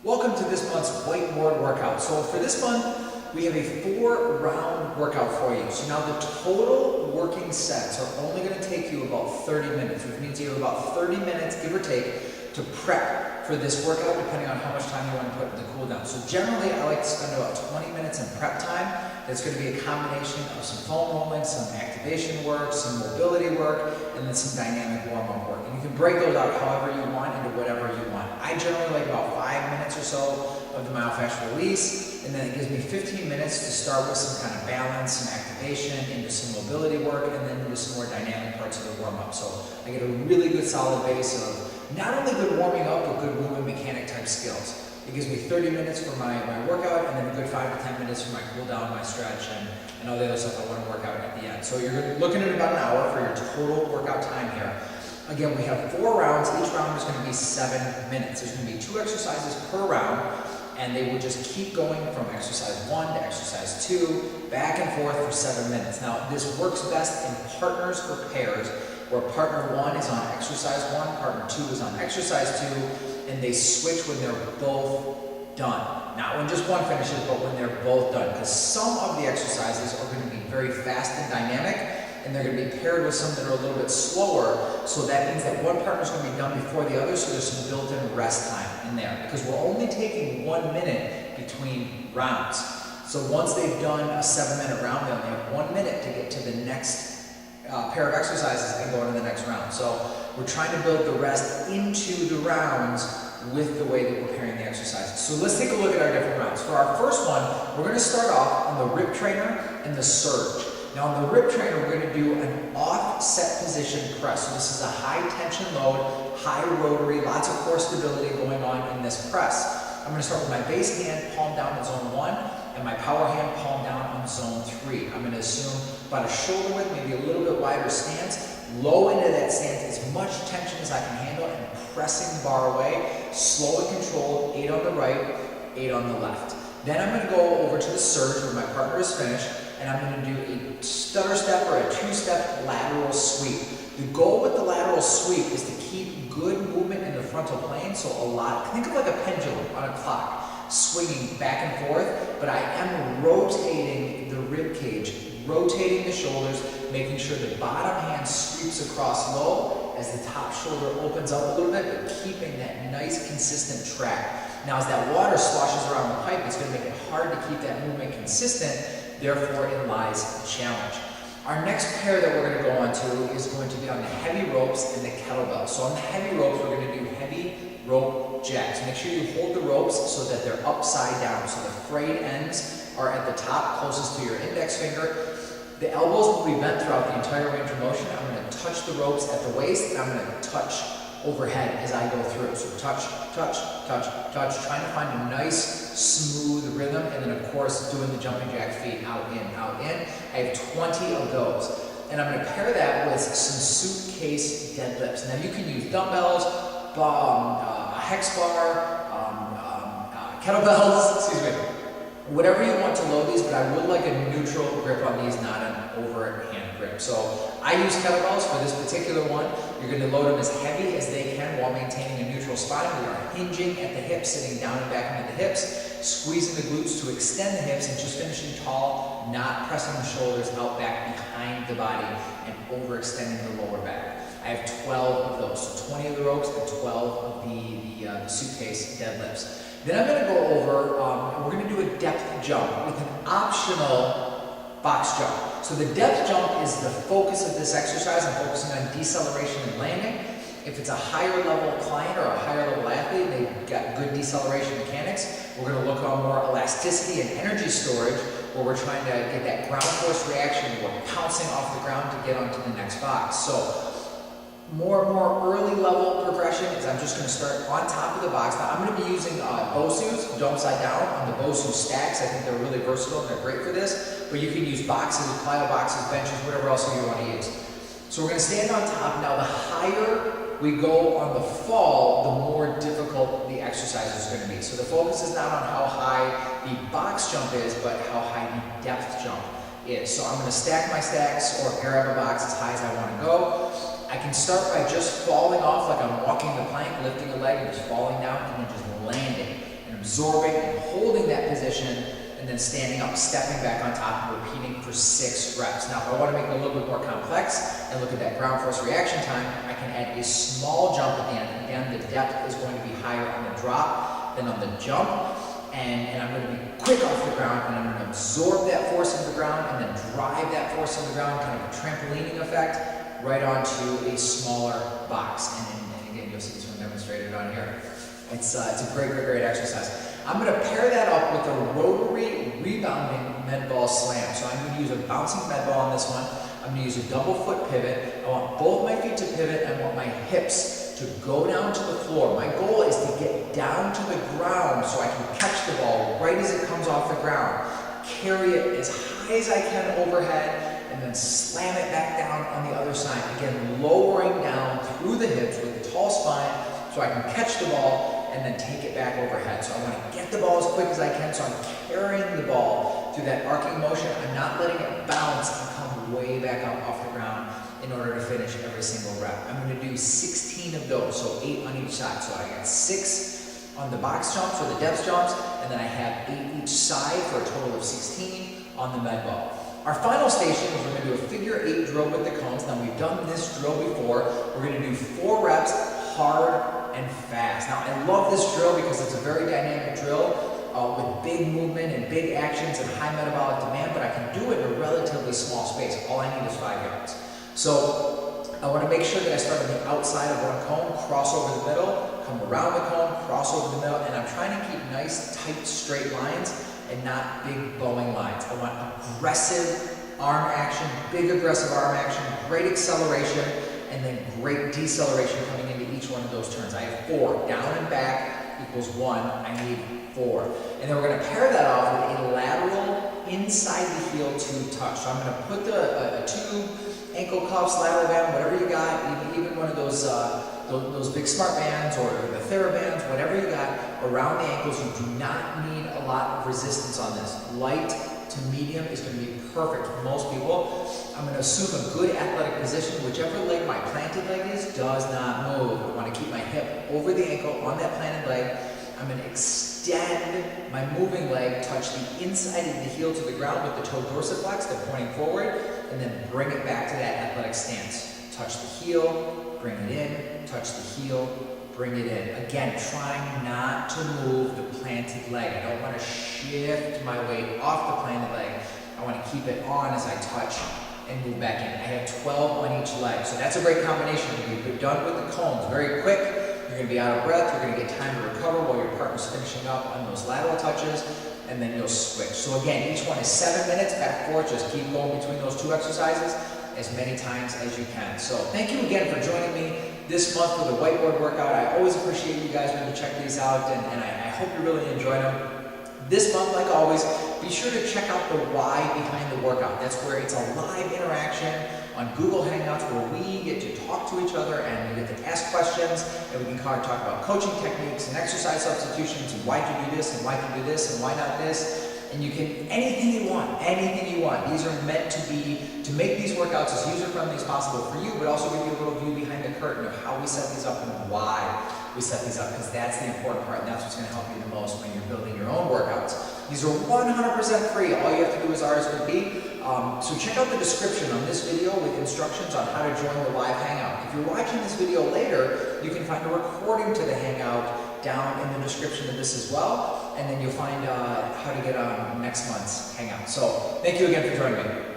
Welcome to this month's Whiteboard workout. So for this month, we have a 4-round workout for you. So now the total working sets are only going to take you about 30 minutes, which means you have about 30 minutes, give or take, to prep for this workout, depending on how much time you want to put in the cool down. So generally, I like to spend about 20 minutes in prep time. It's going to be a combination of some foam rolling, some activation work, some mobility work, and then some dynamic warm-up work. And you can break those out however you want into whatever you want. I generally like about 5 minutes or so of the myofascial release, and then it gives me 15 minutes to start with some kind of balance, some activation, into some mobility work, and then into some more dynamic parts of the warm-up. So I get a really good solid base of not only good warming up, but good movement mechanic type skills. It gives me 30 minutes for my workout, and then a good 5 to 10 minutes for my cool down, my stretch, and all the other stuff I want to work out at the end. So you're looking at about an hour for your total workout time here. Again, we have 4 rounds. Each round is going to be 7 minutes. There's going to be 2 exercises per round, and they will just keep going from exercise 1 to exercise 2, back and forth for 7 minutes. Now, this works best in partners or pairs, where partner 1 is on exercise 1, partner 2 is on exercise 2, and they switch when they're both done. Not when just one finishes, but when they're both done. Because some of the exercises are going to be very fast and dynamic, and they're going to be paired with some that are a little bit slower. So that means that one partner is going to be done before the other, so there's some built-in rest time in there. Because we're only taking 1 minute between rounds. So once they've done a 7-minute round, they only have 1 minute to get to the next pair of exercises and go into the next round. So we're trying to build the rest into the rounds with the way that we're pairing the exercises. So let's take a look at our different rounds. For our first one, we're going to start off on the rip trainer and the surge. Now on the rip trainer, we're going to do an offset position press. So this is a high tension load, high rotary, lots of core stability going on in this press. I'm going to start with my base hand palm down in zone 1 and my power hand palm down on zone 3. I'm going to assume about a shoulder width, maybe a little bit wider stance, low into that stance, as much tension as I can handle, and pressing the bar away, slow and controlled, 8 on the right, 8 on the left. Then I'm going to go over to the surge where my partner is finished, and I'm going to do a stutter step or a 2-step lateral sweep. The goal with the lateral sweep is to keep good movement in the frontal plane, so think of like a pendulum on a clock, swinging back and forth, but I am rotating the rib cage, rotating the shoulders, making sure the bottom hand sweeps across low as the top shoulder opens up a little bit, but keeping that nice consistent track. Now as that water sloshes around the pipe, it's going to make it hard to keep that movement consistent, therefore it lies the challenge. Our next pair that we're going to go on to is going to be on the heavy ropes and the kettlebell. So on the heavy ropes, we're going to do heavy rope jacks. Make sure you hold the ropes so that they're upside down. So the frayed ends are at the top, closest to your index finger. The elbows will be bent throughout the entire range of motion. I'm going to touch the ropes at the waist, and I'm going to touch overhead as I go through. So touch, touch, touch, touch, trying to find a nice, smooth rhythm, and then of course doing the jumping jack feet out, in, out, in. I have 20 of those. And I'm going to pair that with some suitcase deadlifts. Now you can use dumbbells, a hex bar, kettlebells, excuse me, whatever you want to load these, but I would like a neutral grip on these, not an overhand grip. So I use kettlebells for this particular one. You're going to load them as heavy as they can while maintaining a neutral spine. We are hinging at the hips, sitting down and back into the hips, squeezing the glutes to extend the hips, and just finishing tall, not pressing the shoulders out back behind the body and overextending the lower back. I have 12 of those, so 20 of the ropes and 12 of the suitcase deadlifts. Then I'm going to go over, we're going to do a depth jump with an optional box jump. So the depth jump is the focus of this exercise. I'm focusing on deceleration and landing. If it's a higher level client or a higher level athlete, they've got good deceleration mechanics, we're going to look on more elasticity and energy storage, where we're trying to get that ground force reaction, we're pouncing off the ground to get onto the next box. So more early level progression is I'm just going to start on top of the box. Now I'm going to be using BOSUs, dome side down, on the BOSU stacks. I think they're really versatile and they're great for this, but you can use boxes, plyo boxes, benches, whatever else you want to use. So we're going to stand on top. Now the higher we go on the fall, the more difficult the exercise is going to be. So the focus is not on how high the box jump is, but how high the depth jump is. So I'm going to stack my stacks or grab a box as high as I want to go. I can start by just falling off like I'm walking the plank, lifting a leg and just falling down, and then just landing. And I'm absorbing and holding that position, and then standing up, stepping back on top, and repeating for 6 reps. Now, if I want to make it a little bit more complex and look at that ground force reaction time, I can add a small jump at the end. Again, the depth is going to be higher on the drop than on the jump, and I'm going to be quick off the ground, and I'm going to absorb that force into the ground, and then drive that force into the ground, kind of a trampolining effect, right onto a smaller box. And again, you'll see this one demonstrated on here. It's a great exercise. I'm going to pair that up with a rotary rebounding med ball slam. So I'm going to use a bouncing med ball on this one. I'm going to use a double foot pivot. I want both my feet to pivot. I want my hips to go down to the floor. My goal is to get down to the ground so I can catch the ball right as it comes off the ground. Carry it as high as I can overhead, and then slam it back down on the other side. Again, lowering down through the hips with a tall spine so I can catch the ball and then take it back overhead. So I want to get the ball as quick as I can, so I'm carrying the ball through that arcing motion. I'm not letting it bounce and come way back up off the ground in order to finish every single rep. I'm going to do 16 of those, so 8 on each side. So I got 6 on the box jumps or the depth jumps, and then I have 8 each side for a total of 16 on the med ball. Our final station is we're going to do a figure 8 drill with the cones. Now, we've done this drill before. We're going to do 4 reps, hard and fast. Now, I love this drill because it's a very dynamic drill with big movement and big actions and high metabolic demand, but I can do it in a relatively small space. All I need is 5 yards. So I want to make sure that I start on the outside of one cone, cross over the middle, come around the cone, cross over the middle, and I'm trying to keep nice, tight, straight lines and not big bowing lines. I want aggressive arm action, big aggressive arm action, great acceleration, and then great deceleration coming into each one of those turns. I have 4. Down and back equals 1. I need 4. And then we're going to pair that off with a lateral inside the heel to touch. So I'm going to put a tube, ankle cuffs, lateral band, whatever you got, even one of those big smart bands or the TheraBands, whatever you got around the ankles. You do not need a lot of resistance on this. Light to medium is going to be perfect for most people. I'm going to assume a good athletic position. Whichever leg my planted leg is does not move. I want to keep my hip over the ankle on that planted leg. I'm going to extend my moving leg, touch the inside of the heel to the ground with the toe dorsiflex, they're pointing forward, and then bring it back to that athletic stance. Touch the heel, bring it in, touch the heel, bring it in. Again, trying not to move the planted leg. I don't want to shift my weight off the planted leg. I want to keep it on as I touch and move back in. I have 12 on each leg. So that's a great combination. You're done with the cones very quick. You're going to be out of breath. You're going to get time to recover while your partner's finishing up on those lateral touches, and then you'll switch. So again, each one is 7 minutes, back and forth. Just keep going between those 2 exercises as many times as you can. So thank you again for joining me this month for the whiteboard workout. I always appreciate you guys when you check these out, and I hope you really enjoy them. This month, like always, be sure to check out the why behind the workout. That's where it's a live interaction on Google Hangouts where we get to talk to each other and we get to ask questions, and we can kind of talk about coaching techniques and exercise substitutions and why you do this and why you do this and why not this. And you can, anything you want, anything you want. These are meant to make these workouts as user-friendly as possible for you, but also give you a little view behind the curtain of how we set these up and why we set these up, because that's the important part, and that's what's going to help you the most when you're building your own workouts. These are 100% free. All you have to do is RSVP. So check out the description on this video with instructions on how to join the live Hangout. If you're watching this video later, you can find a recording to the Hangout down in the description of this as well, and then you'll find how to get on next month's Hangout. So thank you again for joining me.